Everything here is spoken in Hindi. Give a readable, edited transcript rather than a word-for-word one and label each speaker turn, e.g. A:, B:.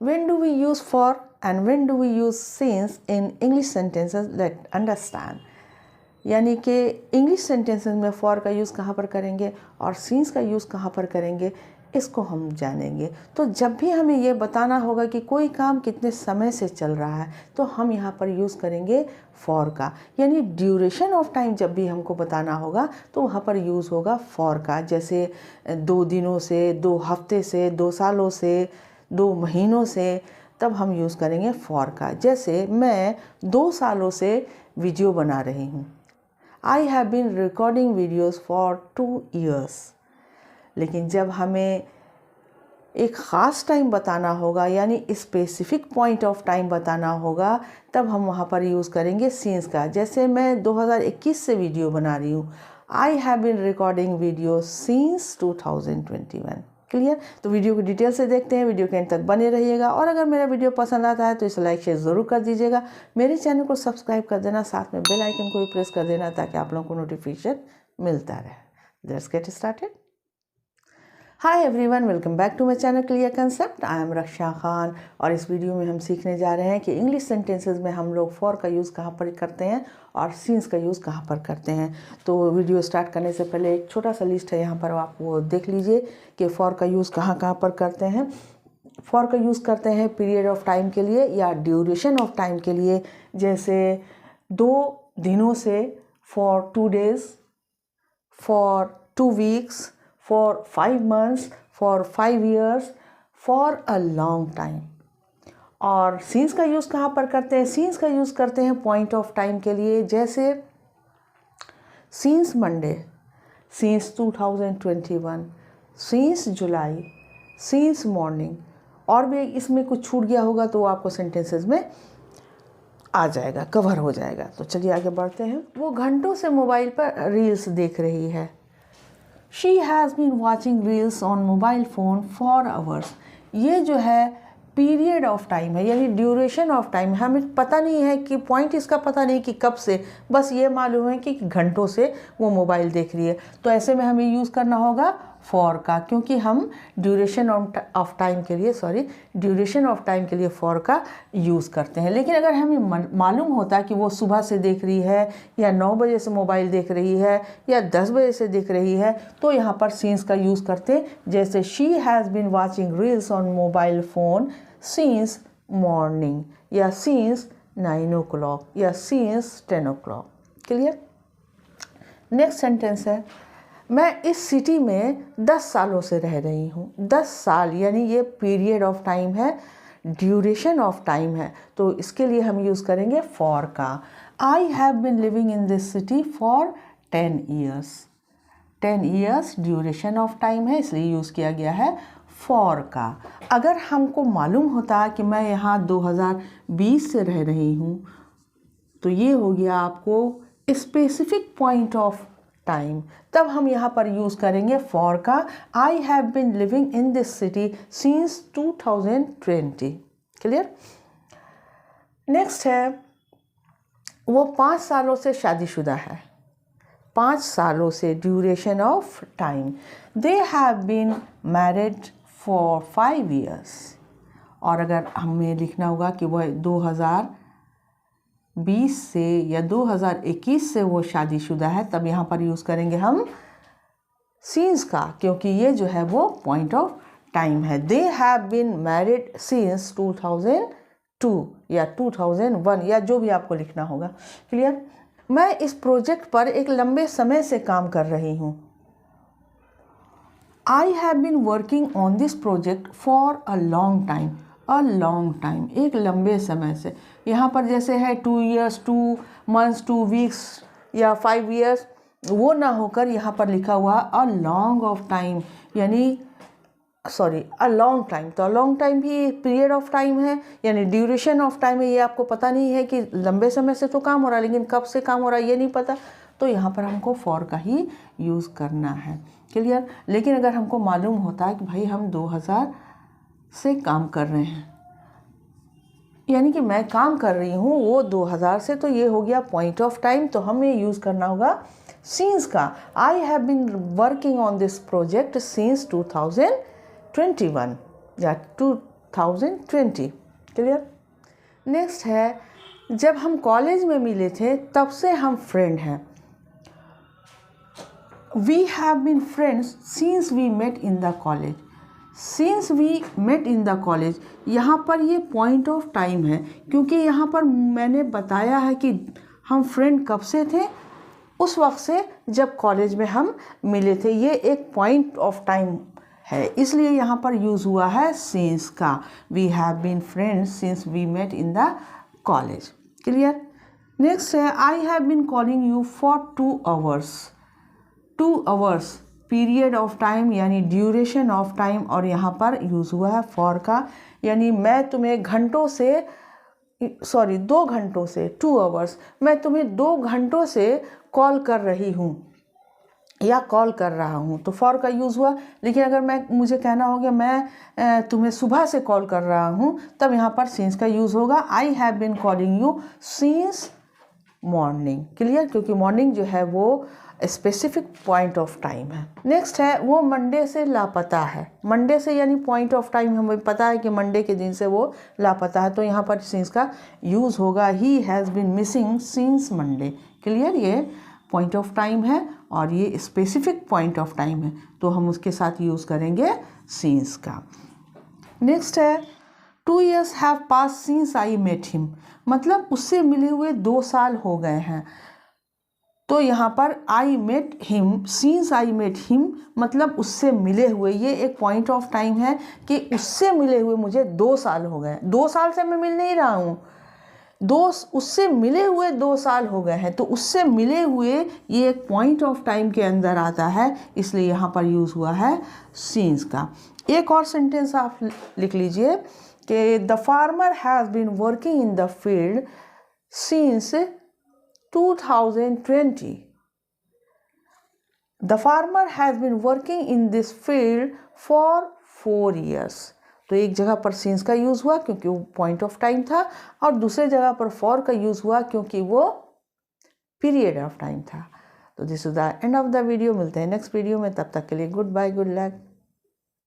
A: when do we use for and when do we use since in English sentences? Let's understand. यानी कि इंग्लिश सेंटेंसेस में फॉर का यूज़ कहाँ पर करेंगे और सीन्स का यूज़ कहाँ पर करेंगे, इसको हम जानेंगे। तो जब भी हमें ये बताना होगा कि कोई काम कितने समय से चल रहा है, तो हम यहाँ पर यूज़ करेंगे फॉर का। यानी ड्यूरेशन ऑफ टाइम जब भी हमको बताना होगा तो वहाँ पर यूज़ होगा फॉर का। जैसे 2 दिनों से, 2 हफ्ते से, 2 सालों से, 2 महीनों से, तब हम यूज़ करेंगे फॉर का। जैसे मैं 2 सालों से वीडियो बना रही हूँ। I have been recording videos for 2 years। लेकिन जब हमें एक ख़ास टाइम बताना होगा, यानी स्पेसिफिक पॉइंट ऑफ टाइम बताना होगा, तब हम वहाँ पर यूज़ करेंगे सीन्स का। जैसे मैं 2021 से वीडियो बना रही हूँ। I have been recording videos since 2021। Clear? तो वीडियो को डिटेल से देखते हैं, वीडियो के एंड तक बने रहिएगा। और अगर मेरा वीडियो पसंद आता है तो इसे लाइक शेयर ज़रूर कर दीजिएगा। मेरे चैनल को सब्सक्राइब कर देना, साथ में बेल आइकन को भी प्रेस कर देना ताकि आप लोगों को नोटिफिकेशन मिलता रहे। Let's get started. Hi everyone, welcome back to my channel clear concept. I am Raksha Khan और इस वीडियो में हम सीखने जा रहे हैं कि इंग्लिश सेंटेंसेस में हम लोग फॉर का यूज़ कहाँ पर करते हैं और सीन्स का यूज़ कहाँ पर करते हैं। तो वीडियो स्टार्ट करने से पहले एक छोटा सा लिस्ट है, यहाँ पर आप वो देख लीजिए कि फॉर का यूज़ कहाँ पर करते हैं। फॉर का यूज़ करते हैं पीरियड ऑफ टाइम के लिए या ड्यूरेशन ऑफ टाइम के लिए। जैसे 2 दिनों से, for 2 days, for 2 weeks, for 5 months, for 5 years, for a long time। और सीन्स का यूज़ कहाँ पर करते हैं? सीन्स का यूज़ करते हैं पॉइंट ऑफ टाइम के लिए। जैसे सीन्स मंडे, सीन्स 2021, सीन्स जुलाई, सीन्स मॉर्निंग। और भी इसमें कुछ छूट गया होगा तो वो आपको सेंटेंसेस में आ जाएगा, कवर हो जाएगा। तो चलिए आगे बढ़ते हैं। वो घंटों से मोबाइल पर रील्स देख रही है। She has been watching reels on mobile phone for hours। ये जो है पीरियड ऑफ टाइम है, यानी ड्यूरेशन ऑफ टाइम। हमें पता नहीं है कि पॉइंट इसका पता नहीं कि कब से, बस ये मालूम है कि घंटों से वो मोबाइल देख रही है। तो ऐसे में हमें यूज़ करना होगा फॉर का, क्योंकि हम ड्यूरेशन ऑफ टाइम के लिए फॉर का यूज़ करते हैं। लेकिन अगर हमें मालूम होता कि वो सुबह से देख रही है या 9 बजे से मोबाइल देख रही है या 10 बजे से देख रही है, तो यहाँ पर सीन्स का यूज़ करते हैं। जैसे she has been watching reels on mobile phone since morning या since 9 o'clock या since 10 o'clock। Clear? Next sentence है, मैं इस सिटी में 10 सालों से रह रही हूँ। 10 साल यानी ये पीरियड ऑफ टाइम है, ड्यूरेशन ऑफ टाइम है। तो इसके लिए हम यूज़ करेंगे फॉर का। I have been living in this city for 10 years। 10 years duration of time है, इसलिए यूज़ किया गया है फॉर का। अगर हमको मालूम होता कि मैं यहाँ 2020 से रह रही हूँ, तो ये हो गया आपको स्पेसिफिक पॉइंट ऑफ टाइम, तब हम यहाँ पर यूज़ करेंगे फॉर का। I have been living in this city since 2020। Clear? Next है, वो 5 सालों से शादीशुदा है। 5 सालों से duration of time. They have been married for 5 years। और अगर हमें लिखना होगा कि वह 2020 से या 2021 से वो शादीशुदा है, तब यहाँ पर यूज़ करेंगे हम सीन्स का, क्योंकि ये जो है वो पॉइंट ऑफ टाइम है। They have been married since 2002 या 2001 या जो भी आपको लिखना होगा। क्लियर? मैं इस प्रोजेक्ट पर एक लंबे समय से काम कर रही हूँ। I have been working on this project for a long time। a long time एक लंबे समय से। यहाँ पर जैसे है 2 years, 2 months, 2 weeks या 5 years, वो ना होकर यहाँ पर लिखा हुआ a long of time, यानी a long time। तो a long time भी पीरियड ऑफ टाइम है, यानी ड्यूरेशन ऑफ टाइम है। ये आपको पता नहीं है कि लंबे समय से तो काम हो रहा है, लेकिन कब से काम हो रहा है ये नहीं पता, तो यहाँ पर हमको फॉर का ही यूज़ करना है। क्लियर? लेकिन अगर हमको मालूम होता है कि भाई हम 2000 से काम कर रहे हैं, यानी कि मैं काम कर रही हूँ वो 2000 से, तो ये हो गया पॉइंट ऑफ टाइम। तो हमें यूज़ करना होगा सीन्स का। I have been working on this project since 2021 या 2020। क्लियर। नेक्स्ट है, जब हम कॉलेज में मिले थे तब से हम फ्रेंड हैं। We have been friends since we met in the college. Since we met in the college, यहाँ पर ये पॉइंट ऑफ टाइम है, क्योंकि यहाँ पर मैंने बताया है कि हम फ्रेंड कब से थे, उस वक्त से जब कॉलेज में हम मिले थे। ये एक पॉइंट ऑफ टाइम है, इसलिए यहाँ पर यूज़ हुआ है सिंस का। We have been friends since we met in the college. Clear. Next है, I have been calling you for 2 hours। 2 hours period of time यानी ड्यूरेशन ऑफ टाइम, और यहाँ पर यूज़ हुआ है फॉर का, यानी मैं तुम्हें घंटों से 2 घंटों से 2 hours, मैं तुम्हें 2 घंटों से कॉल कर रही हूँ या कॉल कर रहा हूँ, तो फॉर का यूज़ हुआ। लेकिन अगर मुझे कहना होगा मैं तुम्हें सुबह से कॉल कर रहा हूँ, तब यहाँ पर सिंस का यूज़ होगा। I have been calling you since morning. Clear, क्योंकि मॉर्निंग जो है वो स्पेसिफिक पॉइंट ऑफ टाइम है। नेक्स्ट है, वो मंडे से लापता है। मंडे से यानी पॉइंट ऑफ टाइम हमें पता है कि मंडे के दिन से वो लापता है, तो यहाँ पर सिंस का यूज़ होगा। He has been missing since Monday. Clear, ये पॉइंट ऑफ टाइम है और ये स्पेसिफिक पॉइंट ऑफ टाइम है, तो हम उसके साथ यूज़ करेंगे सिंस का। नेक्स्ट है, 2 years have pass since I met him, मतलब उससे मिले हुए 2 साल हो गए हैं। तो यहाँ पर I met him, since I met him मतलब उससे मिले हुए, ये एक पॉइंट ऑफ टाइम है कि उससे मिले हुए मुझे 2 साल हो गए। 2 साल से मैं मिल नहीं रहा हूँ, उससे मिले हुए 2 साल हो गए हैं, तो उससे मिले हुए ये एक पॉइंट ऑफ टाइम के अंदर आता है, इसलिए यहाँ पर यूज़ हुआ है सिंस का। एक और सेंटेंस आप लिख लीजिए कि the farmer has been working in the field since 2020। The farmer has been working in this field for 4 years। तो एक जगह पर सिंस का यूज़ हुआ क्योंकि वो पॉइंट ऑफ टाइम था, और दूसरे जगह पर फॉर का यूज़ हुआ क्योंकि वो पीरियड ऑफ टाइम था। तो this is the end of the video. मिलते हैं नेक्स्ट वीडियो में, तब तक के लिए गुड बाय, गुड लक।